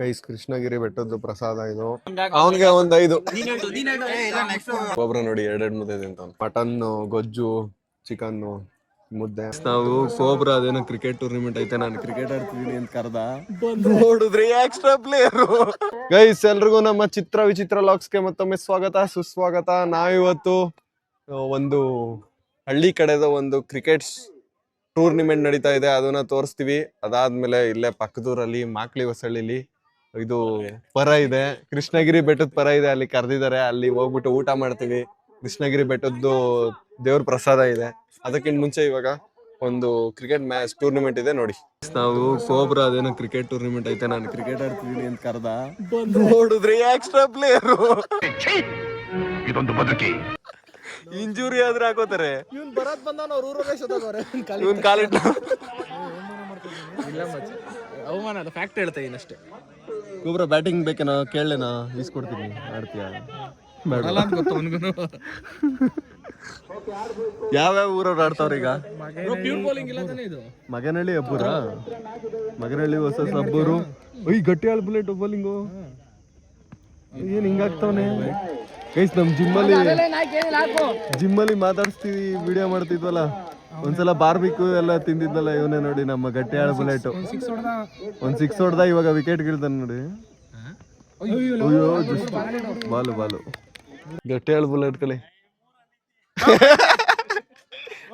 Guys Krishnagiri ಬೆಟ್ಟದ್ದು ಪ್ರಸಾದ ಇದು. ಅವನ್ಗೆ ಒಂದ್ 5 ಕೊಬ್ರ ನೋಡಿ 2 ಮುದ್ದೆ ತಿಂತಾವ್. ಮಟನ್ ಗೊಜ್ಜು, ಚಿಕನ್, ಮುದ್ದೆ. ನಾವು ಕೋಬ್ರ ಅದೇನೋ ಕ್ರಿಕೆಟ್ ಟೂರ್ನಿಮೆಂಟ್ ಐತೆ, ನಾನು ಕ್ರಿಕೆಟ್ ಆಡ್ತಿದೀನಿ ಅಂತ ಕರ್ದ, ನೋಡಿದ್ರಿ ಎಕ್ಸ್ಟ್ರಾ ಪ್ಲೇಯರ್. ಗೈಸ್ ಎಲ್ರಿಗೂ ನಮ್ಮ ಚಿತ್ರ ವಿಚಿತ್ರ ಲಾಕ್ಸ್ಗೆ ಮತ್ತೊಮ್ಮೆ ಸ್ವಾಗತ ಸುಸ್ವಾಗತ. ನಾವಿವತ್ತು ಒಂದು ಹಳ್ಳಿ ಕಡೆದ ಒಂದು ಕ್ರಿಕೆಟ್ ಟೂರ್ನಿಮೆಂಟ್ ನಡೀತಾ ಇದೆ, ಅದನ್ನ ತೋರಿಸ್ತೀವಿ. ಅದಾದ್ಮೇಲೆ ಇಲ್ಲೇ ಪಕ್ಕದೂರಲ್ಲಿ ಮಾಕ್ಲಿ ಹೊಸಳ್ಳಿಲಿ ಇದು ಪರ ಇದೆ, ಕೃಷ್ಣಗಿರಿ ಬೆಟ್ಟದ ಪರ ಇದೆ, ಅಲ್ಲಿ ಕರೆದಿದ್ದಾರೆ, ಅಲ್ಲಿ ಹೋಗ್ಬಿಟ್ಟು ಊಟ ಮಾಡ್ತೀವಿ. ಕೃಷ್ಣಗಿರಿ ಬೆಟ್ಟದ್ದು ದೇವ್ರ ಪ್ರಸಾದ ಇದೆ. ಅದಕ್ಕಿಂತ ಮುಂಚೆ ಇವಾಗ ಒಂದು ಕ್ರಿಕೆಟ್ ಮ್ಯಾಚ್ ಟೂರ್ನಿಮೆಂಟ್ ಇದೆ ನೋಡಿ. ನಾವು ಕೋಬ್ರ ಅದೇನೋ ಕ್ರಿಕೆಟ್ ಟೂರ್ನಿಮೆಂಟ್ ಐತೆ, ನಾನು ಕ್ರಿಕೆಟ್ ಆಡ್ತಿದೀನಿ ಅಂತ ಕರ್ದ, ನೋಡಿದ್ರಿ ಎಕ್ಸ್ಟ್ರಾ ಪ್ಲೇಯರ್. ಇದೊಂದು ಬದುಕಿ ಇಂಜುರಿ ಆದ್ರೆ ಹಾಕೋತಾರೆ. ಇವನ್ ಬರತ್ ಬಂದ ಕಾಲಿಟ್ಟ ಅವಮಾನ ಅಲ್ಲ, ಫ್ಯಾಕ್ಟ್ ಹೇಳ್ತಾ ಇದೀನಿ ಅಷ್ಟೇ. ಕೋಬ್ರ ಬ್ಯಾಟಿಂಗ್ ಬೇಕೇನೋ ಕೇಳಲೇನಾ, ಈಸ್ಕೊಡ್ತೀನಿ, ಆಡ್ತೀಯ? ಯಾವ್ಯಾವ ಊರವ್ರು ಆಡ್ತಾವ್ರ ಈಗ? ಮಗನಹಳ್ಳಿ ಅಬ್ಬೂರ, ಮಗನಹಳ್ಳಿ ಹೊಸ ಅಬ್ಬೂರು. ಗಟ್ಟಿ ಆಳ್ ಬುಲೆಟ್ ಬೌಲಿಂಗು ಏನ್ ಹಿಂಗಾಗ್ತಾವನೆ. ಗೈಸ್ ನಮ್ ಜಿಮ್ಮಲ್ಲಿ ಮಾತಾಡ್ಸ್ತೀವಿ, ವಿಡಿಯೋ ಮಾಡ್ತಿದ್ವಲ್ಲ, ಒಂದ್ಸಲ ಬಾರ್ಬಿಕ್ಕು ಎಲ್ಲ ತಿಂದಿದ್ವಲ್ಲ, ಇವನೇ ನೋಡಿ ನಮ್ಮ ಗಟ್ಟಿ ಆಳ್ ಬುಲೆಟ್. ಒಂದ್ 6 ಹೊಡ್ದ, ಇವಾಗ ವಿಕೆಟ್ ಗಿಳ್ತಾನೆ ನೋಡಿ. ಅಯ್ಯೋ ಬಾಲು ಗಟ್ಟಿ ಆಳ್ ಬುಲೆಟ್ ಕಲಿ.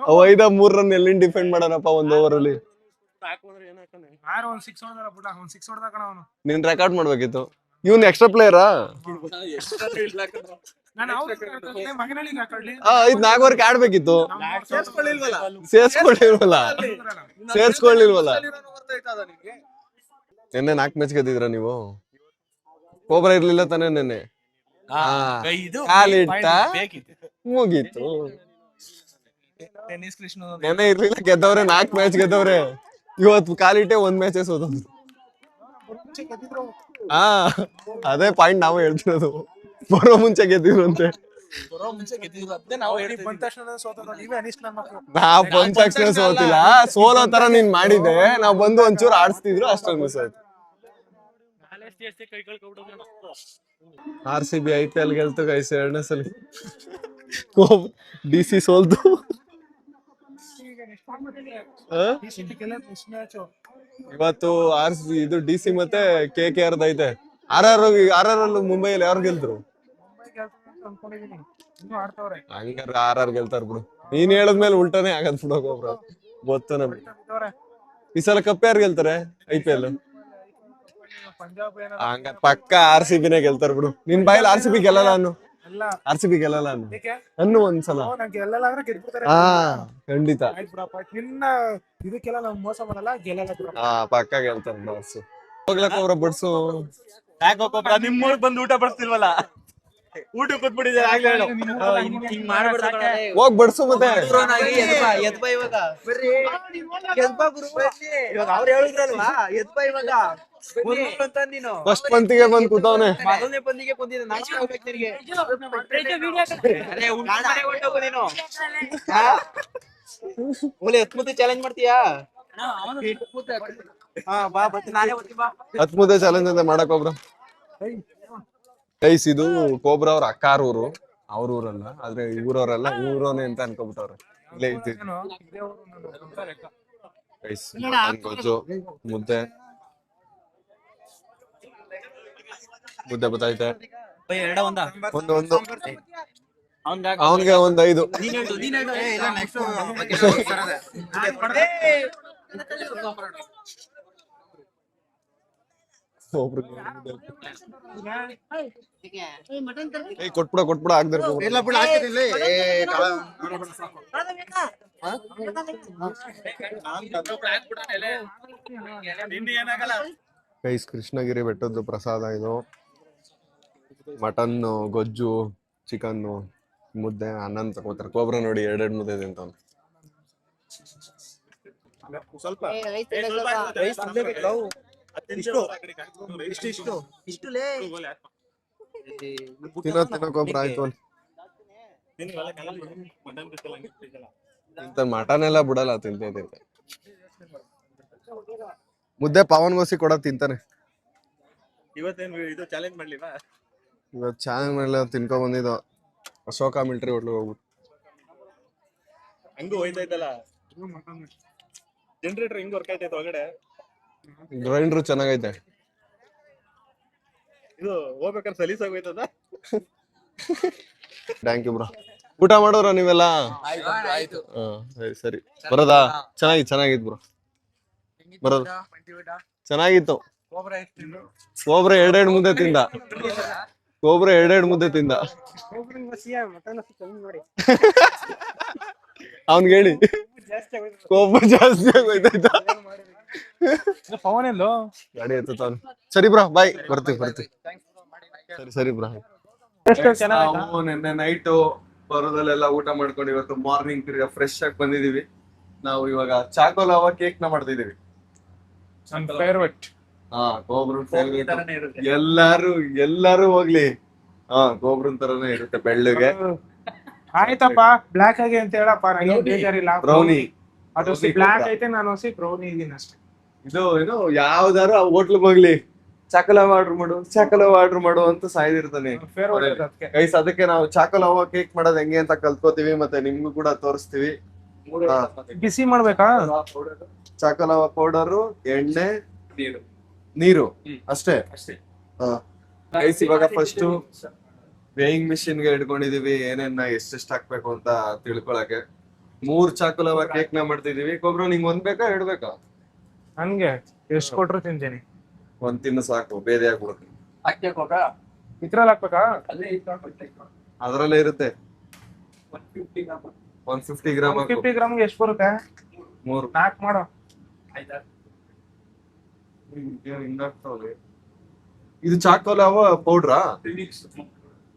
ಅವ 5-3 ರನ್ ಎಲ್ಲಿಂದ ಡಿಫೆಂಡ್ ಮಾಡೋಣಪ್ಪ ಒಂದ್ ಓವರ್ ಅಲ್ಲಿ. ನೀನ್ ರೆಕಾರ್ಡ್ ಮಾಡ್ಬೇಕಿತ್ತು. ಇವನ್ ಎಕ್ಸ್ಟ್ರಾ ಪ್ಲೇಯರಾ? 4 ಆಡ್ಬೇಕಿತ್ತು, ಸೇರ್ಸ್ಕೊಳ್ಳಿಲ್ವಲ್ಲ. ನಿನ್ನೆ 4 ಮ್ಯಾಚ್ ಗೆದ್ದಿದ್ರ ನೀವು? ಕೋಬ್ರ ಇರ್ಲಿಲ್ಲ ತಾನೇ ನೆನ್ನೆ? ಕಾಲಿಟ್ಟ ಮುಗೀತು. ನೆನ್ನೆ ಇರ್ಲಿಲ್ಲ, ಗೆದ್ದವ್ರೆ, 4 ಮ್ಯಾಚ್ ಗೆದ್ದವ್ರೆ. ಇವತ್ತು ಕಾಲಿಟ್ಟೆ 1 ಮ್ಯಾಚ್ ಸೋತವ್ರು. ಅದೇ ಪಾಯಿಂಟ್ ನಾವು ಹೇಳ್ತಿರೋದು, ಬರೋ ಮುಂಚೆ ಗೆದ್ದಿದ್ರು ಅಂತೆ. ನಾವ್ ಬಂದ ತಕ್ಷಣ ಸೋತಿಲ್ಲ, ಸೋಲೋ ತರ ನೀನ್ ಮಾಡಿದೆ. ನಾವ್ ಬಂದು ಒಂಚೂರು ಆಡ್ಸ್ತಿದ್ರು, ಅಷ್ಟೊಂದು ಮಿಸ್ ಆಯ್ತು. RCB IPL ಗೆಲ್ತು ಗೈಸ್ 2ನೇ ಸಲ. DC ಸೋಲ್ತು. ಇವತ್ತು ಇದು DC ಮತ್ತೆ KKR ಐತೆ. RR ಮುಂಬೈಯಲ್ಲಿ ಯಾರು ಗೆಲ್ತರು? ಹಂಗಾರ RR ಗೆಲ್ತಾರ ಬಿಡು. ನೀನ್ ಹೇಳದ್ಮೇಲೆ ಉಲ್ಟಾನೇ ಆಗದ್ ಬಿಡೋಗ ಒಬ್ರು ಗೊತ್ತ ನಮ್ಗೆ. ಈ ಸಲ ಕಪ್ ಯಾರು ಗೆಲ್ತಾರೆ IPL? ಹಂಗ ಪಕ್ಕ RCB ನೇ ಗೆಲ್ತಾರ ಬಿಡು. ನಿನ್ ಬಾಯಲ್ಲಿ RCB ಗೆಲ್ಲಲ್ಲ ಅನ್ನು, RCB ಗೆಲ್ಲಲ್ಲ ಅನ್ನು ಒಂದ್ಸಲ. ಖಂಡಿತ ಪಕ್ಕ ಗೆಲ್ತಾರ. ಹೋಗ್ಲಕ್ಕ ಅವ್ರ ಬಡ್ಸು. ನಿಮ್ಮೂರ್ ಬಂದು ಊಟ ಬಡಿಸ್ತಿಲ್ವಲ್ಲ, ಊಟ ಕೂತ್ಬಿಟ್ಟಿದ್ದಾರೆ. ಹೋಗ್ ಬಡ್ಸು ಮತ್ತೆ. ಫಸ್ಟ್ ಪಂತಿಗೆ ಬಂದ್ ಕೂತವನೆ. ಚಾಲೆಂಜ್ ಮಾಡ್ತೀಯಾ? 10 ಮುದ್ದೆ ಚಾಲೆಂಜ್ ಅಂತ ಮಾಡಕ್ ಒಬ್ರು. ಗೈಸ್ ಇದು ಕೋಬ್ರ ಅವ್ರ ಅಕ್ಕಾರ್ ಊರು, ಅವ್ರ ಊರಲ್ಲ, ಆದ್ರೆ ಊರವ್ರಲ್ಲ, ಊರೋನೆ ಅಂತ ಅನ್ಕೋಬಿಟ್ಟವ್ರೆ. ಇಲ್ಲೇ ಗೈಸ್ ಗೊಜ್ಜು, ಮುದ್ದೆ ಬತ್ತೈತೆ. ಒಂದು ಅವನ್ಗೆ ಒಂದ್ 5. ಕೊಟ್ಬಿಡ ಆಗ್ದಾರ. ಗೈಸ್ ಕೃಷ್ಣಗಿರಿ ಬೆಟ್ಟದ್ದು ಪ್ರಸಾದ ಇದು. ಮಟನ್ ಗೊಜ್ಜು, ಚಿಕನ್, ಮುದ್ದೆ, ಅನ್ನ ತಗೋತಾರೆ. ಕೋಬ್ರ ನೋಡಿ 2 ಮುದ್ದೆ ತಿಂತಾವ್. ತಿನ್ನೋ ಕೋಬ್ರ ಆಯ್ತು. ಮಟನ್ ಎಲ್ಲ ಬಿಡಲ್ಲ, ತಿಂತೆ. ಮುದ್ದೆ ಪವನ್ಗೋಸಿ ಕೊಡ ತಿಂತಾನೆ. ಇವತ್ತೇನು ಇದು ಚಾಲೆಂಜ್ ಮಾಡ್ಲಿವಾ? ಇವತ್ತು ಚಾಲೆಂಜ್ ಮಾಡಲ್ಲ, ತಿನ್ಕೊಂಡ್ ಬಂದಿದ್ದು ಅಶೋಕ ಮಿಲ್ಟ್ರಿ ಹೋಟ್ಲಿಗೆ ಹೋಗ್ಬಿಟ್ಟು. ಹಂಗೂ ಹೋಯ್ತೈತಲ್ಲ ಜನರೇಟರ್, ಹಿಂಗ್ ವರ್ಕ್ ಆಯ್ತೈತೆ ಒಳಗಡೆ. ಗ್ರೈಂಡ್ರು ಚೆನ್ನಾಗೈತೆ. ಇದು ಹೋಗ್ಬೇಕಾದ್ರೆ ಸಲೀಸ್ ಆಗೋಯ್ತದ. Thank you bro. ಊಟ ಮಾಡೋರ ನೀವೆಲ್ಲ? ಸರಿ ಸರಿ. ಬರೋದಾ? ಚೆನ್ನಾಗಿತ್ತು ಬ್ರೋ. ಬರೋದು ಚೆನ್ನಾಗಿತ್ತು. ಕೋಬ್ರ ಎರಡೆರಡು ಮುದ್ದೆ ತಿಂದ. ಅವ್ನ್ಗೆ ಹೇಳಿ ಕೋಪ ಜಾಸ್ತಿ ಆಗೋಯ್ತಾಯ್ತಾ. ಗಾಡಿ ಎತ್ತ. ಸರಿ ಬ್ರೋ, ಬಾಯ್. ಬರ್ತೀವಿ. ಸರಿ ಬ್ರೋ. ನಾವು ನಿನ್ನೆ ನೈಟು ಬರೋದಲ್ಲೆಲ್ಲ ಊಟ ಮಾಡ್ಕೊಂಡು ಇವತ್ತು ಮಾರ್ನಿಂಗ್ ತಿರ್ಗಾ ಫ್ರೆಶ್ ಆಗಿ ಬಂದಿದೀವಿ. ನಾವು ಇವಾಗ ಚಾಕೋಲಾವಾ ಕೇಕ್ ನ ಮಾಡ್ತಿದೀವಿ. ಗೋಬ್ರನ್ ಫೇವ್ರೇಟ್. ಎಲ್ಲಾರು ಹೋಗ್ಲಿ. ಗೋಬ್ರನ್ ತರನೇ ಇರುತ್ತೆ ಬೆಳ್ಳಗೆ. ಆಯ್ತಪ್ಪ, ಬ್ಲಾಕ್ ಆಗಿ ಅಂತ ಹೇಳಪ್ಪ, ನಂಗೆ ಬೇಜಾರಿಲ್ಲ. ಬ್ರೌನಿ ಅದು ಬ್ಲಾಕ್ ಐತೆ, ನಾನು ಬ್ರೌನಿ ಇದೀನಿ ಅಷ್ಟೇ. ಇದು ಯಾವ್ದಾರು ಆ ಹೋಟ್ಲಿಗೆ ಹೋಗ್ಲಿ, ಚಾಕೋಲಾವಾ ಆರ್ಡರ್ ಮಾಡು ಅಂತ ಸಾಯ್ದಿರ್ತಾನೆ ಗೈಸ್. ಅದಕ್ಕೆ ನಾವು ಚಾಕೋಲಾವಾ ಕೇಕ್ ಮಾಡೋದು ಹೆಂಗೆ ಅಂತ ಕಲ್ತ್ಕೋತೀವಿ, ಮತ್ತೆ ನಿಮ್ಗೂ ಕೂಡ ತೋರಿಸ್ತೀವಿ. ಬಿಸಿ ಮಾಡ್ಬೇಕಾ? ಚಾಕೋಲಾವಾ ಪೌಡರು, ಎಣ್ಣೆ, ನೀರು ಅಷ್ಟೇ. ಗೈಸ್ ಇವಾಗ ಫಸ್ಟ್ ವೇಯಿಂಗ್ ಮಿಷಿನ್ ಗೆ ಇಟ್ಕೊಂಡಿದೀವಿ ಏನೇನ ಎಷ್ಟೆಷ್ಟು ಹಾಕ್ಬೇಕು ಅಂತ ತಿಳ್ಕೊಳಕ್ಕೆ. 3 ಚಾಕೋಲಾವಾ ಕೇಕ್ ನ ಮಾಡ್ತಿದೀವಿ. ಕೊಬ್ರು ನಿಂಗ್ ಒಂದ್ ಬೇಕಾ 2 ಬೇಕಾ? ನನ್ಗೆ ಎಷ್ಟು ಕೊಟ್ರು ತಿಂತೀನಿ. ಒಂದ್ ತಿನ್ನು ಸಾಕು, ಬೇರೆ ಆಗ್ಬಿಡುತ್ತೆ. ಇದ್ರಲ್ಲಿ ಹಾಕ್ಬೇಕಾ? ಅದ್ರಲ್ಲೇ ಇರುತ್ತೆ. 150 ಗ್ರಾಮ್. 150 ಗ್ರಾಮ್ಗೆ ಎಷ್ಟು ಬರುತ್ತೆ? 3. 4 ಮಾಡೋ. ಇದು ಚಾಕೋಲಾವಾ ಪೌಡ್ರಾ?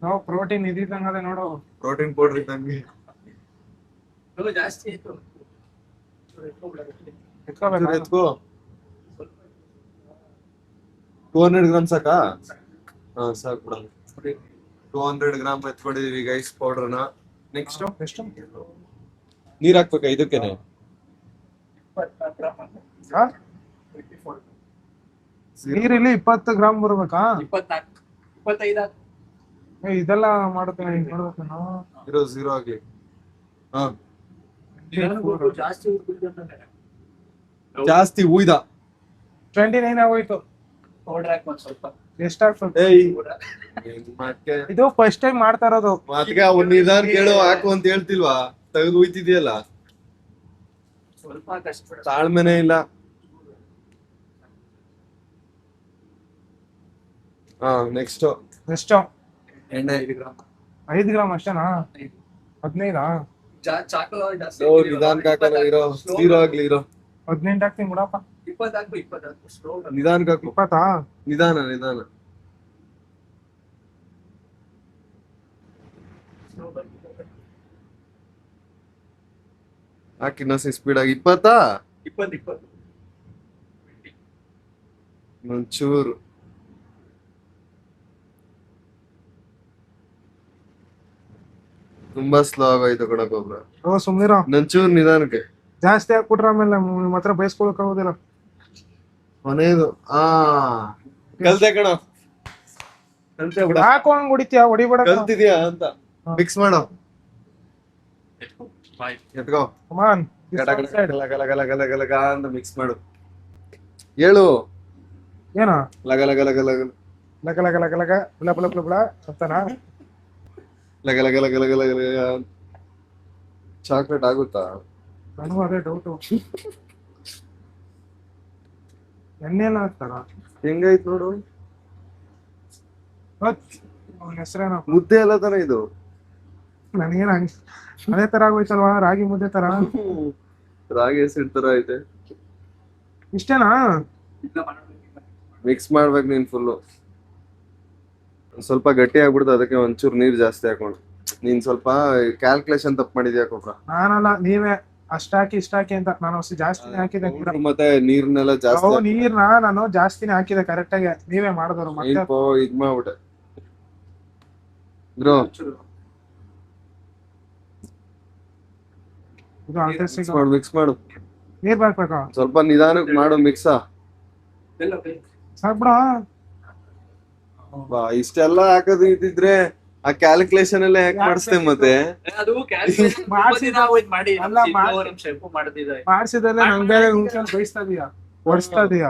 ನಾವು ಪ್ರೋಟೀನ್ ಇದ್ದಂಗದೆ ನೋಡು. ಪ್ರೋಟೀನ್ ಪೌಡರ್ ಇದ್ದಂಗೆ. ಎತ್ಕೋ. 200 ಗ್ರಾಮ್ ಸಾಕಾ? ಸಾಕು ಬಿಡ. 200 ಗ್ರಾಮ್ ಎತ್ಕೊಂಡಿದೀವಿ ಗೈಸ್ ಪೌಡರ್ನ. ನೆಕ್ಸ್ಟ್ ಎಷ್ಟು ನೀರ್ ಹಾಕ್ಬೇಕಾ ಇದಕ್ಕೇನೆ? ನೀರಿಲ್ಲಿ 20 ಗ್ರಾಮ್ ಬರ್ಬೇಕಾ? 25. ಇದೆಲ್ಲ ಮಾಡುತ್ತೆ ನೋಡ್ಬೇಕು ನಾವು. 0 ಆಗ್ಲಿ. ಜಾಸ್ತಿ ಉಯ್ದ 29 ಆಗೋಯ್ತು. ಎಷ್ಟಾಗ್ತದೆ? ಇದು ಫಸ್ಟ್ ಟೈಮ್ ಮಾಡ್ತಾ ಇರೋದು. ಅದಕ್ಕೆ ಅವ್ನ ನಿಧಾನ ಕೇಳು, ಹಾಕು ಅಂತ ಹೇಳ್ತಿಲ್ವಾ? ತೆಗೆದು ಉಯ್ತಿದ್ಯಲ್ಲ, ತಾಳ್ಮೆನೆ ಇಲ್ಲ. ನೆಕ್ಸ್ಟ್ ಎಷ್ಟು? ಎಣ್ಣೆ 5 ಗ್ರಾಮ್ ಅಷ್ಟೇನಾ? 15 ನಿಧಾನ ಹಾಕೋಣ. ಇರೋ 0 ಆಗ್ಲಿ. ಇರೋ 18 ಹಾಕ್ತೀನಿ ಬಿಡಪ್ಪ. ನಿಧಾನ ಹಾಕು. 20? ನಿಧಾನ. ಹಾಕಿ ಇನ್ನೊಂದ್ಸರಿ ಸ್ಪೀಡ್ ಆಗಿ. 20 ಒಂಚೂರು. ತುಂಬಾ ಸ್ಲೋ ಆಗೋಯ್ತು ಕಣಕ್ಕೊಬ್ರ. ಸುಮ್ನಿರೋ. ನಂಚೂರು ನಿಧಾನಕ್ಕೆ. ಜಾಸ್ತಿ ಹಾಕ್ಬಿಟ್ರೆ ಆಮೇಲೆ ನಿಮ್ಮ ಹತ್ರ ಬಯಸ್ಕೊಳಕ್ ಆಗೋದಿಲ್ಲ. ಕೊನೆಯದು ಕಲ್ತೆ ಕಣ. ಹಾಕೊಂಡ್ ಹೊಡಿತೀಯ, ಹೊಡಿಬೇಡ. ಕಲ್ತಿದ್ಯಾ ಅಂತ. ಮಿಕ್ಸ್ ಮಾಡೋ. ಎತ್ಕೋ. ಕಮಾನ್. ಗಲ ಅಂತ ಮಿಕ್ಸ್ ಮಾಡು. ಹೇಳು ಏನೋ ಲಗ ಚಾಕ್ಲೇಟ್ ಆಗುತ್ತಾ? ನನಗೂ ಅದೇ ಡೌಟು. ಎಣ್ಣೆ ಎಲ್ಲ ಹಾಕ್ತಾರ? ಹೆಂಗೈತ್ ನೋಡು. ಅವನ ಹೆಸರೇನೋ ಮುದ್ದೆ ಎಲ್ಲ ತರ ಇದು. ನನಗೇನ ಅದೇ ತರ ಆಗೋಯ್ತಲ್ವಾ, ರಾಗಿ ಮುದ್ದೆ ತರ. ರಾಗಿ ಹಸಿಟ್ಟು ತರ ಐತೆ. ಇಷ್ಟೇನಾ? ಮಿಕ್ಸ್ ಮಾಡ್ಬೇಕು ನೀನ್ ಫುಲ್ಲು. ಸ್ವಲ್ಪ ಗಟ್ಟಿ ಆಗ್ಬಿಡ್ತು, ಅದಕ್ಕೆ ಒಂಚೂರು ನೀರ್ ಜಾಸ್ತಿ ಹಾಕೊಂಡು. ನೀನ್ ಸ್ವಲ್ಪ ಕ್ಯಾಲ್ಕುಲೇಷನ್ ತಪ್ಪು ಮಾಡಿದ್ಯಾ ಕೊಬ್ರ. ನಾನಲ್ಲ, ನೀವೇ ಅಷ್ಟಾಕಿ ಇಷ್ಟಾಕಿ ಅಂತ. ನಾನು ಜಾಸ್ತಿನೇ ಹಾಕಿದೆ. ಮತ್ತೆ ನೀರ್ನೆಲ್ಲ ಜಾಸ್ತಿ. ನೀರ್ನ ನಾನು ಜಾಸ್ತಿನೇ ಹಾಕಿದೆ ಕರೆಕ್ಟ್ ಆಗಿ. ನೀವೇ ಮಾಡಿದವರು. ಮತ್ತೆ ಇದ್ ಮಾಡ್ಬಿಟ್ಟೆ ಬ್ರೋ. ಮಿಕ್ಸ್ ಮಾಡು. ನೀರ್ ಹಾಕ್ಬೇಕಾ? ಸ್ವಲ್ಪ ನಿಧಾನಕ್ಕೆ ಮಾಡು ಮಿಕ್ಸ. ಸಾಕ್ಬಿಡ. ಇಷ್ಟೆಲ್ಲ ಹಾಕೋದು ಇದ್ದಿದ್ರೆ ಆ ಕ್ಯಾಲ್ಕುಲೇಷನ್ ಎಲ್ಲ ಯಾಕೆ ಮಾಡಿಸ್ತೇ ಮತ್ತೆ ಅದು calculation ತುಂಬಾ ದಿನ ಆಗೋಯ್ತು ಮಾಡಿ ಅಲ್ಲ, ನಮ್ ಶೆಫ್ ಮಾಡ್ತಿದ್ದೆ ಮಾಡ್ಸಿದಲ್ಲೇ ನಂಗ್ ಬೇರೆ ರೂಲ್ಸ್ ಬಯಸ್ತಾ ಇದೀಯಾ, ಹೊಡಿಸ್ತಾ ಇದೀಯಾ.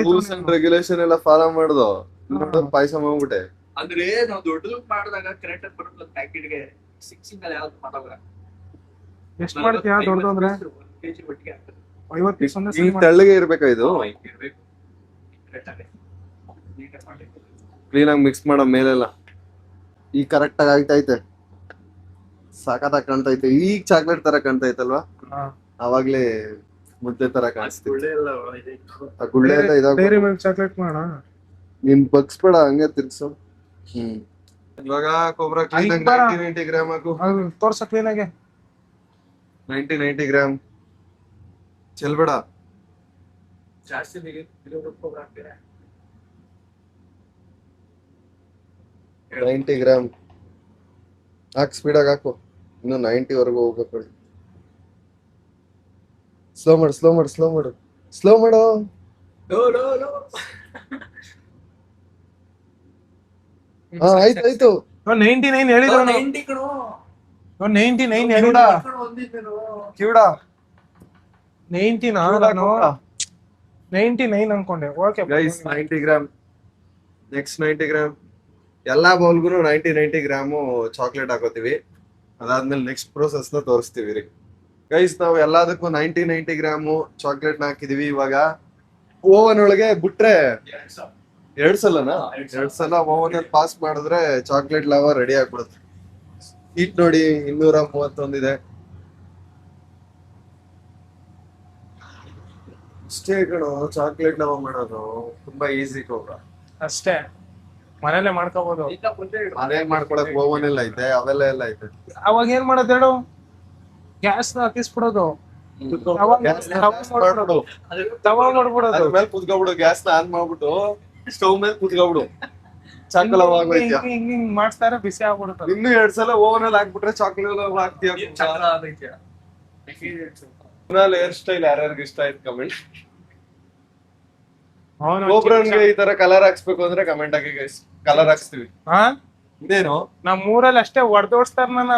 ರೂಲ್ಸ್ ಅಂಡ್ ರೆಗ್ಯುಲೇಷನ್ ಎಲ್ಲ ಫಾಲೋ ಮಾಡ್ದು ನೋಡೋದು ಪಾಯಸ ಮಾಡ್ಬಿಟ್ಟೆ. ಅಂದ್ರೆ ನಾವು ದೊಡ್ಡದು ಮಾಡಿದಾಗ ಕರೆಕ್ಟ್ ಆಗಿ ಬರುತ್ತೆ ಪ್ಯಾಕೆಟ್ ಗೆ. ಸಿಕ್ಸಿಂಗ್ ಅಲ್ಲಿ ಯಾವ್ದು ಮಾಡಲ್ಲ. ಎಷ್ಟು ಮಾಡ್ತೀಯಾ ದೊಡ್ಡದು ಅಂದ್ರೆ? 1 kg ಒಟ್ಟಿಗೆ ಆಗ್ತದೆ. 50 ಪೀಸ್ ಒಂದೇ ಸರಿ ಹಿಂಗ್ ತೆಳ್ಳಗೆ ಇರ್ಬೇಕಾ ಇದು? ಇರ್ಬೇಕು. ಕರೆಕ್ಟ್ ಆಗಿ ನೀಟಾಗಿ ಮಾಡಿ. ಕ್ಲೀನ್ ಆಗಿ ಮಿಕ್ಸ್ ಮಾಡೋ ಮೇಲೆಲ್ಲ ಈಗ ಕರೆಕ್ಟ್ ಆಗಿ ಆಯ್ತೈತೆ, ಸಾಕತ್ತಾಗಿ ಕಾಣ್ತೈತೆ. ಈಗ ಚಾಕ್ಲೇಟ್ ತರ ಕಾಣ್ತೈತಲ್ವಾ? ಅವಾಗ್ಲೇ ಮುದ್ದೆ ತರ ಕಾಣಿಸ್ತೀವಿ. ಗುಳ್ಳೆ ಎಲ್ಲ ಇದೆ. ಆ ಗುಳ್ಳೆ ಎಲ್ಲ ಇದಾಗ ಡೈರಿ ಮಿಲ್ಕ್ ಚಾಕ್ಲೇಟ್ ಮಾಡೋಣ. ನೀನ್ ಬಗ್ಸ್ಬೇಡ, ಹಂಗೆ ತಿರ್ಗ್ಸು. ಇವಾಗ ಕೊಬ್ಬರ ಕ್ಲೀನ್ ಆಗಿ 90 ಗ್ರಾಮ್ ಹಾಕು. ತೋರ್ಸ ಕ್ಲೀನ್ ಆಗಿ 90 ಗ್ರಾಮ್ ಚೆಲ್ಬೇಡ. ಜಾಸ್ತಿ ಕೊಬ್ಬರ ಹಾಕ್ತೀರಾ? 90 ಗ್ರಾಮ್ ಹಾಕ್, ಸ್ಪೀಡಾಗಿ ಹಾಕು. ಇನ್ನು 90 ವರೆಗೂ ಹೋಗ್ಬೇಕು. ಸ್ಲೋ ಮಾಡು, ಸ್ಲೋ ಮಾಡು, ಸ್ಲೋ ಮಾಡು, ಸ್ಲೋ ಮಾಡು. ಆಯ್ತು ಆಯ್ತು. 99 ಹೇಳಿದ್ರು. 90 ಕಣೋ. 99 ಹೇಳಿದ. ಕಿವುಡ 99 ಅನ್ಕೊಂಡೆ. Okay guys, 90 gram. Next 90 gram ಎಲ್ಲಾ ಬೌಲ್ಗೂ 90 ಗ್ರಾಮು ಚಾಕ್ಲೇಟ್ ಹಾಕೋತೀವಿ. ಅದಾದ್ಮೇಲೆ ನೆಕ್ಸ್ಟ್ ಪ್ರೋಸೆಸ್ ನ ತೋರಿಸ್ತೀವಿ ರೀ ಗೈಸ್. ನಾವು ಎಲ್ಲದಕ್ಕೂ 90 ಗ್ರಾಮು ಚಾಕ್ಲೇಟ್ ಹಾಕಿದೀವಿ. ಇವಾಗ ಓವನ್ ಒಳಗೆ ಬಿಟ್ರೆ 2 ಸಲನಾ? 2 ಸಲ ಓವನ್ ಅಲ್ಲಿ ಪಾಸ್ ಮಾಡಿದ್ರೆ ಚಾಕ್ಲೇಟ್ ಲಾವಾ ರೆಡಿ ಆಗ್ಬಿಡುತ್ತೆ. ಹೀಟ್ ನೋಡಿ 231 ಇದೆ. ಅಷ್ಟೇ ಕಣೋ, ಚಾಕ್ಲೇಟ್ ಲಾವಾ ಮಾಡೋದು ತುಂಬಾ ಈಸಿ ಕೊಬ್ರ. ಅಷ್ಟೇ, ಮನೇಲೆ ಮಾಡ್ಕೋಬಹುದು. ಅದೇನ್ ಮಾಡ್ಕೊಳಕ್ ಓವನ್ ಎಲ್ಲ ಐತೆ, ಅವೆಲ್ಲ ಎಲ್ಲ ಐತೆ. ಅವಾಗ ಏನ್ ಮಾಡೋದು ಹೇಳು? ಗ್ಯಾಸ್ ಹತ್ತಿಸ್ಬಿಡೋದು, ತವಾ ಮಾಡ್ಬಿಡೋದು, ಮೇಲೆ ಕುತ್ಕೊಬಿಡು. ಗ್ಯಾಸ್ ನ ಆನ್ ಮಾಡ್ಬಿಟ್ಟು ಸ್ಟವ್ ಮೇಲೆ ಕುತ್ಕೊಬಿಡು. Chocolate lava ಆಗೋಯ್ತಾ? ಹಿಂಗ್ ಮಾಡ್ತಾರೆ, ಬಿಸಿ ಆಗ್ಬಿಡುತ್ತೆ. ಇನ್ನು 2 ಸಲ ಓವನ್ ಅಲ್ಲಿ ಹಾಕ್ಬಿಟ್ರೆ ಚಾಕ್ಲೇಟ್ ಲಾವಾ ಆಗ್ತೀಯ. ಕುನಾಲ್ ಹೇರ್ ಸ್ಟೈಲ್ ಯಾರ್ಯಾರಿಗೆ ಇಷ್ಟ ಆಯ್ತು ಕಮೆಂಟ್. ಕೊಬ್ರನ್ಗೆ ಈ ತರ ಕಲರ್ ಹಾಕ್ಸ್ಬೇಕು ಅಂದ್ರೆ ಕಮೆಂಟ್ ಹಾಕಿ ಗೈಸ್, ಕಲರ್ ಹಾಕ್ಸ್ತೀವಿ. ಇದೇನು ನಮ್ ಊರಲ್ಲಿ ಅಷ್ಟೇ ಹೊಡೆದೋಡ್ಸ್ತಾರ. ನನ್ನ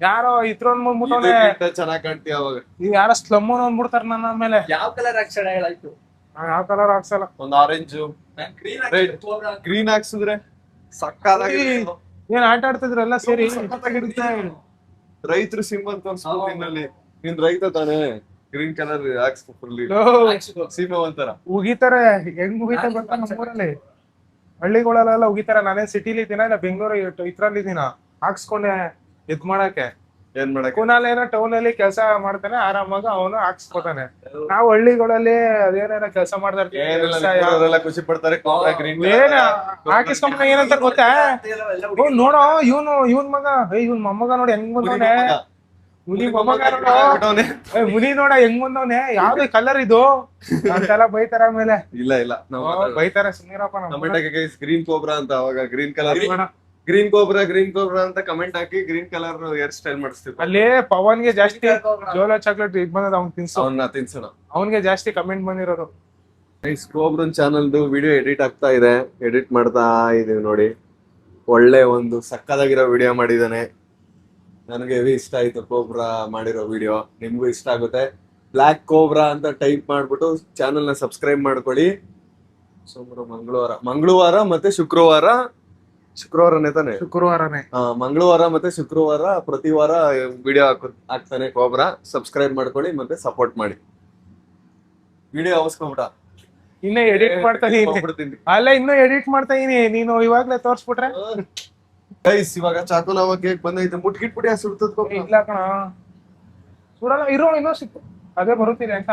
ಯಾರೋ ಇದ್ರೊಂದ್ ಮುಂದ್ಬಿಟ್ಟವನೆ, ಚೆನ್ನಾಗ್ ಕಾಣ್ತೀಯ ಅವಾಗ. ನೀವ್ ಯಾರೋ ಸ್ಲಮ್ ಅಂದ್ಬಿಡ್ತಾರ ನನ್ನ ಮೇಲೆ. ಯಾವ ಕಲರ್ ಹಾಕ್ಸೋಣ ಹೇಳಾಯ್ತು? ಯಾವ ಕಲರ್ ಹಾಕ್ಸಲ್ಲ. ಒಂದ್ ಆರೆಂಜ್ ಗ್ರೀನ್ ಹಾಕ್ಸಿದ್ರೆ ಸಕ್ಕತ್ತಾಗಿ ಏನ್ ಆಟ ಆಡ್ತಿದ್ರಲ್ಲ ಸೇರಿ. ರೈತರು ಸಿಂಬಲ್ ತೋರ್ಸ್ಕೊಂಡಿ. ನೀನ್ ರೈತ ತಾನೇ? ಗ್ರೀನ್ ಕಲರ್ ಹಾಕ್ಸ್ಕೊ ಫುಲ್ಲಿ ಸೀಮೆ ಒಂಥರ ಉಗಿತಾರೆ. ಹೆಂಗ್ ಉಗಿತಾರೆ ಗೊತ್ತಾ? ನಮ್ಮ ಊರಲ್ಲಿ ಹಳ್ಳಿಗಳೆಲ್ಲ ಉಗಿತಾರ. ನಾನೇನ್ ಸಿಟಿಲಿ ಇದ್ದೀನ, ಇಲ್ಲ ಬೆಂಗಳೂರು ಇದ್ರಲ್ಲಿ ಇದೀನ ಹಾಕ್ಸ್ಕೊಂಡೆ ಇದ್ ಮಾಡಕ್ಕೆ. ಏನ್ ಮಾಡಕ್ಕೆ? ಕುನಾಲ್ ಏನೋ ಟೌನ್ ಅಲ್ಲಿ ಕೆಲಸ ಮಾಡ್ತಾನೆ, ಆರಾಮಾಗ ಅವನು ಹಾಕ್ಸ್ಕೊತಾನೆ. ನಾವು ಹಳ್ಳಿಗಳಲ್ಲಿ ಅದೇನೇನೋ ಕೆಲಸ ಮಾಡ್ತಾರೆ, ಖುಷಿ ಪಡ್ತಾರೆ. ಏನ ಹಾಕಿಸ್ಕೊಂಡ ಏನಂತ ಗೊತ್ತಾ? ನೋಡೋ ಇವನ್ ಮಗ, ಇವನ್ ಮೊಮ್ಮಗ ನೋಡಿ ಹೆಂಗ್ ಬಂದವನೆ. ಮುನಿ ಮೊಮ್ಮಗ ಮುನಿ ನೋಡ ಹೆಂಗ್ ಬಂದವನೆ, ಯಾವ್ದು ಕಲರ್ ಇದು ಅಂತೆಲ್ಲ ಬೈತಾರ. ಆಮೇಲೆ ಇಲ್ಲ ಇಲ್ಲ ಬೈತಾರೆ, ಸುಮ್ಮನಿರಪ್ಪ. ಗ್ರೀನ್ ಕೋಬ್ರಾ ಅಂತ. ಅವಾಗ ಗ್ರೀನ್ ಕಲರ್ ಗ್ರೀನ್ ಕೋಬ್ರಾ ಅಂತ ಕಮೆಂಟ್ ಹಾಕಿ ಗ್ರೀನ್ ಕಲರ್ ಹೇರ್ ಸ್ಟೈಲ್ ಮಾಡಿಸ್ತೀವಿ. ಅಲ್ಲಿ ಪವನ್ಗೆ ಜಾಸ್ತಿ ಜೋಲೋ ಚಾಕ್ಲೇಟ್ ಇದ್ ಬಂದದ, ಅವ್ನ್ ತಿನ್ಸೋಣ. ಅವನ್ಗೆ ಜಾಸ್ತಿ ಕಮೆಂಟ್ ಬಂದಿರೋದು. ಕೋಬ್ರನ್ ಚಾನಲ್ದು ವಿಡಿಯೋ ಎಡಿಟ್ ಆಗ್ತಾ ಇದೆ, ಎಡಿಟ್ ಮಾಡ್ತಾ ಇದೀವಿ ನೋಡಿ. ಒಳ್ಳೆ ಒಂದು ಸಕ್ಕದಾಗಿರೋ ವಿಡಿಯೋ ಮಾಡಿದಾನೆ. ನನಗೆ ಹೆವಿ ಇಷ್ಟ ಆಯ್ತು ಕೋಬ್ರಾ ಮಾಡಿರೋ ವಿಡಿಯೋ. ನಿಮ್ಗೂ ಇಷ್ಟ ಆಗುತ್ತೆ. ಬ್ಲಾಕ್ ಕೋಬ್ರಾ ಅಂತ ಟೈಪ್ ಮಾಡ್ಬಿಟ್ಟು ಚಾನಲ್ ನ ಸಬ್ಸ್ಕ್ರೈಬ್ ಮಾಡ್ಕೊಳ್ಳಿ. ಮಂಗಳವಾರ ಮತ್ತೆ ಶುಕ್ರವಾರನೇ ತಾನೆ? ಶುಕ್ರವಾರನೇ. ಮಂಗಳವಾರ ಮತ್ತೆ ಶುಕ್ರವಾರ ಪ್ರತಿ ವಾರ ವಿಡಿಯೋ ಹಾಕ್ತಾನೆ ಕೋಬ್ರಾ. ಸಬ್ಸ್ಕ್ರೈಬ್ ಮಾಡ್ಕೊಳ್ಳಿ ಮತ್ತೆ ಸಪೋರ್ಟ್ ಮಾಡಿ. ವಿಡಿಯೋ ಅವಸ್ಕೊಂಬಿಟ ಇನ್ನ ಎಡಿಟ್ ಮಾಡ್ತಾ ಇದೀನಿ. ಅಲ್ಲ, ಇನ್ನು ಎಡಿಟ್ ಮಾಡ್ತಾ ಇದೀನಿ. ನೀನು ಇವಾಗ್ಲೇ ತೋರ್ಸ್ಬಿಟ್ರೆ. ಗೈಸ್, ಇವಾಗ ಚಾಕು ಲಾವಾ ಕೇಕ್ ಬಂದೈತೆ. ಮುಟ್ಗಿಟ್ಬಿಟ್ಟು ಸುಡ್ತದ? ಇಲ್ಲ ಕಣ, ಸುಡಲ್ಲ. ಇನ್ನೂ ಸಿಕ್ತು. ಅದೇ ಬರುತ್ತೀನಿ ಅಂತ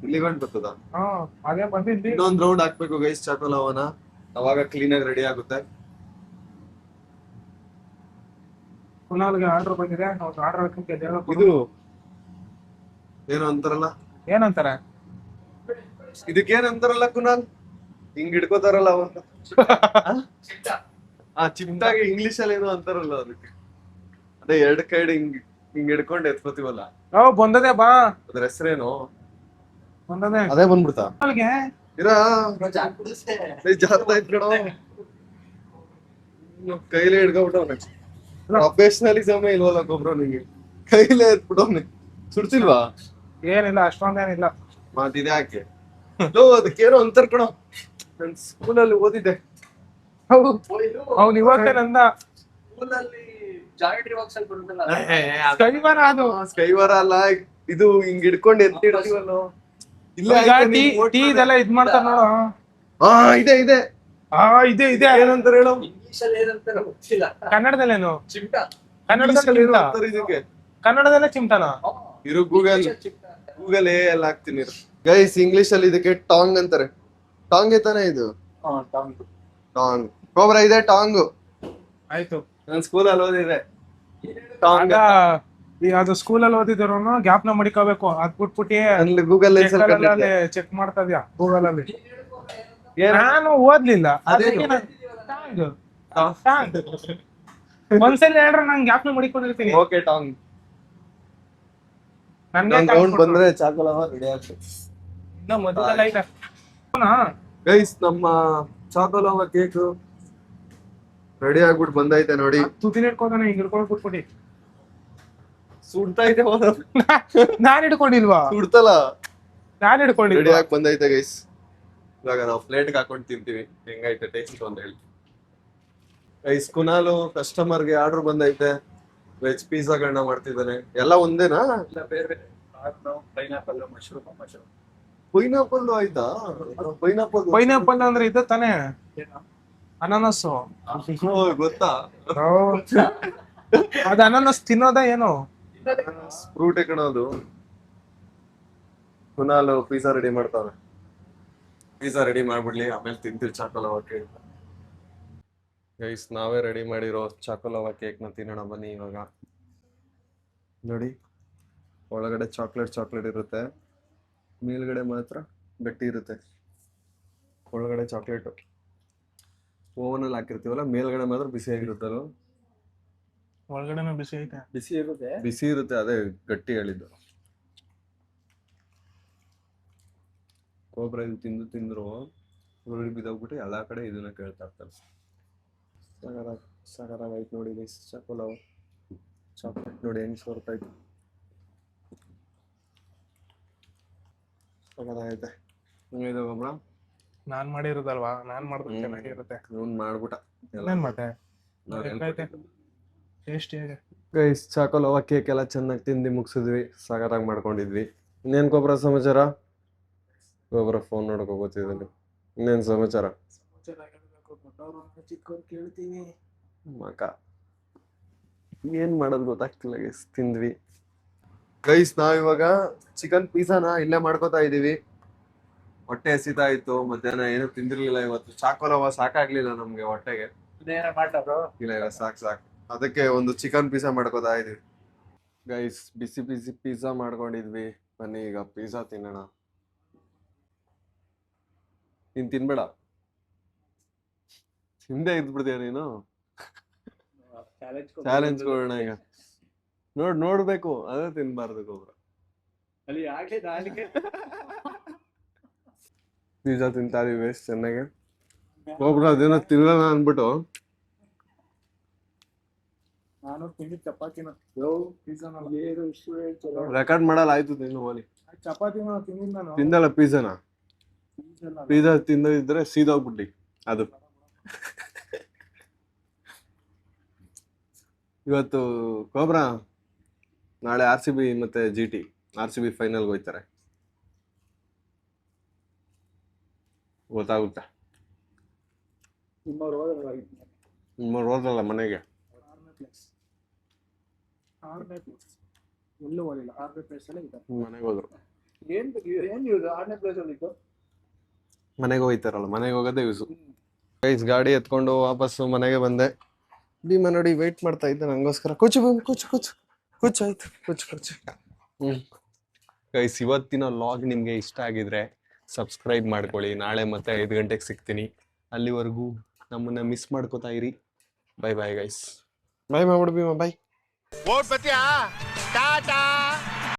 ಇಲ್ಲಿ ಗಂಟು ಬರ್ತದ. ಅದೇ ಬಂದಿದ್ದಿ. ಇನ್ನೊಂದ್ ರೌಂಡ್ ಹಾಕ್ಬೇಕು ಗೈಸ್ ಚಾಕು ಲಾವಾನ, ಅವಾಗ ಕ್ಲೀನ್ ಆಗಿ ರೆಡಿ ಆಗುತ್ತೆ. ಕುನಾಲ್ಗೆ ಆರ್ಡರ್ ಬಂದಿದೆ. ಆರ್ಡರ್ ಇದು ಏನು ಅಂತಾರಲ್ಲ, ಏನಂತಾರೆ ಇದಕ್ಕೇನ್ ಅಂತಾರಲ್ಲ ಕುನಾಲ್? ಹಿಂಗ್ ಹಿಡ್ಕೋತಾರಲ್ಲ ಅವಂತ. ಚಿಂತಾಗಿ ಇಂಗ್ಲಿಷ್ ಅಲ್ಲಿ ಏನೋ ಅಂತಾರಲ್ಲ ಅದಕ್ಕೆ. ಅದೇ 2 ಕೈ ಹಿಂಗ್ ಹಿಡ್ಕೊಂಡು ಎತ್ಕೋತೀವಲ್ಲ. ಬಂದದೆ ಬಾ. ಅದ್ರ ಹೆಸರೇನು? ಬಂದದೆ. ಅದೇ ಬಂದ್ಬಿಡ್ತಾ? ಇರಾ ಜಾಸ್ತಿ ಆಯ್ತು ಕಣೋ ಕೈಲೇ ಹಿಡ್ಕೊಬಿಟ್ಟವ್ನೆ ಪ್ರೊಫೆಷನಲಿಸಮ್ ಇಲ್ವಲ್ಲ ಗೊಬ್ರ ನಿಂಗೆ ಕೈಲೇ ಎತ್ಬಿಟ್ಟವ್ನೆ ಸುಡ್ಸಿಲ್ವಾ ಏನಿಲ್ಲ ಅಷ್ಟೊಂದೇನಿಲ್ಲ ಮಾತಿದೆ ಯಾಕೆ ಅದಕ್ಕೇನೋ ಅಂತಾರ ಕಣೋ ನನ್ ಸ್ಕೂಲಲ್ಲಿ ಓದಿದ್ದೆ ಅವ್ನು ಇವತ್ತೇ ನಂದ ಸ್ಕೂಲಲ್ಲಿ ಜಾಮೆಟ್ರಿ ಬಾಕ್ಸ್ ಅಲ್ಲಿ ಬರುತ್ತಲ್ಲ ಕೈವಾರ ಅದು ಕೈವಾರ ಅಲ್ಲ ಇದು ಹಿಂಗ್ ಹಿಡ್ಕೊಂಡು ಎತ್ತಿಡ್ತೀವಲ್ಲೋ ಈಗ ಟೀ ಇದೆಲ್ಲ ಇದ್ ಮಾಡ್ತಾರ ನೋಡು ಹಾ ಇದೆ ಇದೆ ಇದೆ ಇದೆ ಏನಂತಾರ ಹೇಳು ಇಂಗ್ಲಿಷ್ ಅಲ್ಲಿ ಏನಂತ ಗೊತ್ತಿಲ್ಲ. ಕನ್ನಡದಲ್ಲೇನು ಚಿಮ್ಟ. ಕನ್ನಡದಲ್ಲಿ ಚಿಮ್ಟ ಇದಕ್ಕೆ ಕನ್ನಡದಲ್ಲೇ ಚಿಮ್ಟನ ಇರು ಗೂಗಲ್ ಎಲ್ಲ ಹಾಕ್ತೀನಿ ಗೈಸ್ ಇಂಗ್ಲಿಷ್ ಅಲ್ಲಿ ಇದಕ್ಕೆ ಟಾಂಗ್ ಅಂತಾರೆ ಟಾಂಗ್ ತಾನೇ ಇದು ಟಾಂಗ್ ಕೋಬ್ರಾ ಇದೆ ಟಾಂಗ್ ಆಯ್ತು ನನ್ ಸ್ಕೂಲಲ್ಲಿ ಓದಿದೆ ಆಗ ಈ ಅದು ಸ್ಕೂಲಲ್ಲಿ ಓದಿದ್ರು ಗ್ಯಾಪ್ ನ ಮಡಿಕೋಬೇಕು ಅದ್ ಬಿಟ್ಬಿಟ್ಟಿ ಅಲ್ಲಿ ಗೂಗಲ್ ಚೆಕ್ ಮಾಡ್ತಾ ಇದ್ಯಾ ಗೂಗಲ್ ಅಲ್ಲಿ ನಾನು ಓದ್ಲಿಲ್ಲ ಒಂದ್ಸಲಿ ಹೇಳ್ರೆ ನಂಗೆ ಗ್ಯಾಪ್ ನ ಮಡಿಕೊಂಡಿರ್ತೀನಿ ಓಕೆ ಟಾಂಗ್ ನನ್ಗೆ ಗ್ರೌಂಡ್ ಬಂದ್ರೆ ಚಾಕೋಲವ ರೆಡಿ ಆಗ್ತದೆ ಇನ್ನ ಮೊದಲೆಲ್ಲ ಐತೆ ಗೈಸ್ ನಮ್ಮ ಚಾಕೋಲವ ಕೇಕ್ ರೆಡಿ ಆಗ್ಬಿಟ್ಟು ಬಂದೈತೆ ನೋಡಿ ತುದಿನ ಹಿಡ್ಕೋತಾನೆ ಹಿಂಗ್ ಹಿಡ್ಕೊಂಡು ಬಿಟ್ಬಿಟ್ಟು ಸುಡ್ತಾ ಇದೆ ನಾನ್ ಹಿಡ್ಕೊಂಡಿಲ್ವಾ ಸುಡ್ತಲ್ಲ ನಾನ್ ರೆಡಿ ಹಿಡ್ಕೊಂಡಿಲ್ವಾ ಆಗಿ ಬಂದೈತೆ ಗೈಸ್ ಇವಾಗ ನಾವು ಪ್ಲೇಟ್ ಹಾಕೊಂಡು ತಿಂತೀವಿ ಹೆಂಗೈತೆ ಟೇಸ್ಟ್ ಅಂತ ಹೇಳಿ ಗೈಸ್ ಕುನಾಲು ಕಸ್ಟಮರ್ಗೆ ಆರ್ಡರ್ ಬಂದೈತೆ ವೆಜ್ ಪಿಜ್ಜಾಗಳನ್ನ ಮಾಡ್ತಿದ್ದಾನೆ ಎಲ್ಲ ಒಂದೇನಾ ಇಲ್ಲ ಬೇರೆ ಬೇರೆ ಪೈನಾಪಲ್ ಮಶ್ರೂಮ್ ಪೈನಾಪಲ್ ಆಯ್ತಾ ಪೈನಾಪಲ್ ಅಂದ್ರೆ ಇದು ತಾನೇ ಅನಾನಸ್ಸು ಗೊತ್ತಾ ಅದ ಅನಾನಸ್ ತಿನ್ನೋದ ಏನು ಫ್ರೂಟ್ ಕಣೋದು ಕುನಾಲು ಪಿಜ್ಜಾ ರೆಡಿ ಮಾಡ್ತಾವೆ ಪಿಜ್ಜಾ ರೆಡಿ ಮಾಡ್ಬಿಡ್ಲಿ ಆಮೇಲೆ ತಿಂತೀವಿ ಚಾಕೋಲವ ಕೇಕ್ ಗೈಸ್ ನಾವೇ ರೆಡಿ ಮಾಡಿರೋ ಚಾಕೋಲವ ಕೇಕ್ ನ ತಿನ್ನೋಣ ಬನ್ನಿ ಇವಾಗ ನೋಡಿ ಒಳಗಡೆ ಚಾಕ್ಲೇಟ್ ಇರುತ್ತೆ ಮೇಲ್ಗಡೆ ಮಾತ್ರ ಗಟ್ಟಿ ಇರುತ್ತೆ ಒಳಗಡೆ ಚಾಕ್ಲೇಟ್ ಓವನಲ್ಲಿ ಹಾಕಿರ್ತೀವಲ್ಲ ಮೇಲ್ಗಡೆ ಮಾತ್ರ ಬಿಸಿ ಆಗಿರುತ್ತಲ್ಲ ಒಳಗಡೆ ಬಿಸಿ ಐತೆ ಬಿಸಿ ಇರುತ್ತೆ ಅದೇ ಗಟ್ಟಿ ಹೇಳಿದ್ದು ಕೋಬ್ರಾ ಇದು ತಿಂದ್ರು ಉರುಳಿ ಬಿದ್ದೋಗ್ಬಿಟ್ಟು ಎಲ್ಲಾ ಕಡೆ ಇದನ್ನ ಕೇಳ್ತಾ ಇರ್ತಾರೆ ಸಗರಾಗೈತೆ ನೋಡಿ ಗೈಸ್ ಚಾಕೋಲವ ಚಾಕ್ಲೇಟ್ ನೋಡಿ ಹೆಂಗ್ ಸೋರ್ತಾಯ್ತು ಸಗರಾಗೈತೆ ಹೆಂಗಿದೆ ಗೊಬ್ಬರ ನಾನ್ ಮಾಡಿರೋದಲ್ವಾ ನಾನ್ ಮಾಡಿದ್ರೆ ಚೆನ್ನಾಗಿರುತ್ತೆ ಇವ್ನು ಮಾಡ್ಬಿಟ್ಟ ಏನ್ ಮತ್ತೆ ಟೇಸ್ಟ್ ಹೇಗೆ ಗೈಸ್ ಚಾಕೋಲವ ಕೇಕ್ ಎಲ್ಲ ಚೆನ್ನಾಗಿ ತಿಂದು ಮುಗಿಸಿದ್ವಿ ಸಾಗರಾಗಿ ಮಾಡ್ಕೊಂಡಿದ್ವಿ ಇನ್ನೇನ್ ಗೊಬ್ಬರ ಸಮಾಚಾರ ಗೊಬ್ಬರ ಫೋನ್ ನೋಡಕ್ ಹೋಗೋತಿದ್ದಲ್ಲಿ ಇನ್ನೇನ್ ಸಮಾಚಾರ ಚಿಕ್ಕವ್ರು ಕೇಳ್ತೀವಿ ಮಕ ಏನ್ ಮಾಡೋದು ಗೊತ್ತಾಗ್ತಿಲ್ಲ ಗೈಸ್ ತಿಂದ್ವಿ ಗೈಸ್ ನಾವಿವಾಗ ಚಿಕನ್ ಪಿಜ್ಜಾನ ಇಲ್ಲೇ ಮಾಡ್ಕೋತಾ ಇದೀವಿ ಹೊಟ್ಟೆ ಹಸಿತಾ ಇತ್ತು ಮಧ್ಯಾಹ್ನ ಏನು ತಿಂದಿರ್ಲಿಲ್ಲ ಇವತ್ತು ಚಾಕೋಲವ ಸಾಕಾಗ್ಲಿಲ್ಲ ನಮ್ಗೆ ಹೊಟ್ಟೆಗೆ ಇಲ್ಲ ಸಾಕು ಅದಕ್ಕೆ ಒಂದು ಚಿಕನ್ ಪಿಜ್ಜಾ ಮಾಡ್ಕೋತಾ ಇದೀವಿ ಗೈಸ್ ಬಿಸಿ ಬಿಸಿ ಪಿಜ್ಜಾ ಮಾಡ್ಕೊಂಡಿದ್ವಿ ಬನ್ನಿ ಈಗ ಪಿಜ್ಜಾ ತಿನ್ನೋಣ ನೀನ್ ತಿನ್ಬೇಡ ಹಿಂದೆ ಇದ್ಬಿಡ್ತೀಯ ನೀನು ಚಾಲೆಂಜ್ ಕೊಡೋಣ ಈಗ ನೋಡ್ಬೇಕು ಅದೇ ತಿನ್ಬಾರ್ದು ಗೊಬ್ಬರ ಪಿಜ್ಜಾ ತಿಂತಾ ಇದೀವಿ ವೇಸ್ಟ್ ಚೆನ್ನಾಗಿ ಗೊಬ್ಬರ ಅದೇನೋ ತಿನ್ನಲ್ಲ ಅನ್ಬಿಟ್ಟು ನಾನು ತಿಂದಿದ್ ಚಪಾತಿನ ರೆಕಾರ್ಡ್ ಮಾಡಲ್ಲ ಆಯ್ತು ತಿನ್ನು ಹೋಲಿ ಚಪಾತಿ ತಿಂದಿದ್ ನಾನು ತಿಂದಲ್ಲ ಪಿಜ್ಜಾನ ಪಿಜ್ಜಾ ತಿಂದಿದ್ರೆ ಸೀದೋಗ್ಬಿಟ್ಟಿ ಅದು ಇವತ್ತು ಕೋಬ್ರಾ ನಾಳೆ RCB ಮತ್ತೆ GT RCB ಫೈನಲ್ಗೆ ಹೋಯ್ತಾರೆ ಗೊತ್ತಾಗುತ್ತೆ ನಿಮ್ಮವ್ರು ಹೋದ್ರಲ್ಲ ಮನೆಗೆ ಎಲ್ಲೂ ಹೋಗಿಲ್ಲ 6ನೇ ಪ್ಲೇಸ್ ಅಲ್ಲೇ ಇದ್ದಾರೆ ಮನೆಗೆ ಹೋದ್ರು ಏನ್ 6ನೇ ಪ್ಲೇಸ್ ಅಲ್ಲಿ ಇತ್ತು ಮನೆಗೆ ಹೋಯ್ತಾರಲ್ಲ ಮನೆಗೆ ಹೋಗೋದೇ ಯೂಸು ಗೈಸ್ ಗಾಡಿ ಎತ್ಕೊಂಡು ವಾಪಸ್ಸು ಮನೆಗೆ ಬಂದೆ ಭೀಮ ನೋಡಿ ವೆಯ್ಟ್ ಮಾಡ್ತಾ ಇದ್ದೆ ನಂಗೋಸ್ಕರ ಕುಚ್ಚು ಆಯ್ತು ಗೈಸ್ ಇವತ್ತಿನ ಲಾಗ್ ನಿಮ್ಗೆ ಇಷ್ಟ ಆಗಿದ್ರೆ ಸಬ್ಸ್ಕ್ರೈಬ್ ಮಾಡ್ಕೊಳ್ಳಿ ನಾಳೆ ಮತ್ತೆ 5 ಗಂಟೆಗೆ ಸಿಗ್ತೀನಿ ಅಲ್ಲಿವರೆಗೂ ನಮ್ಮನ್ನ ಮಿಸ್ ಮಾಡ್ಕೋತಾ ಇರಿ ಬೈ ಗೈಸ್ ಬೈ ಮಾಡ್ಬಿಡು ಭೀಮ ಬೈ ಓಟ್ ಬತ್ತೀಯಾ ಟಾಟಾ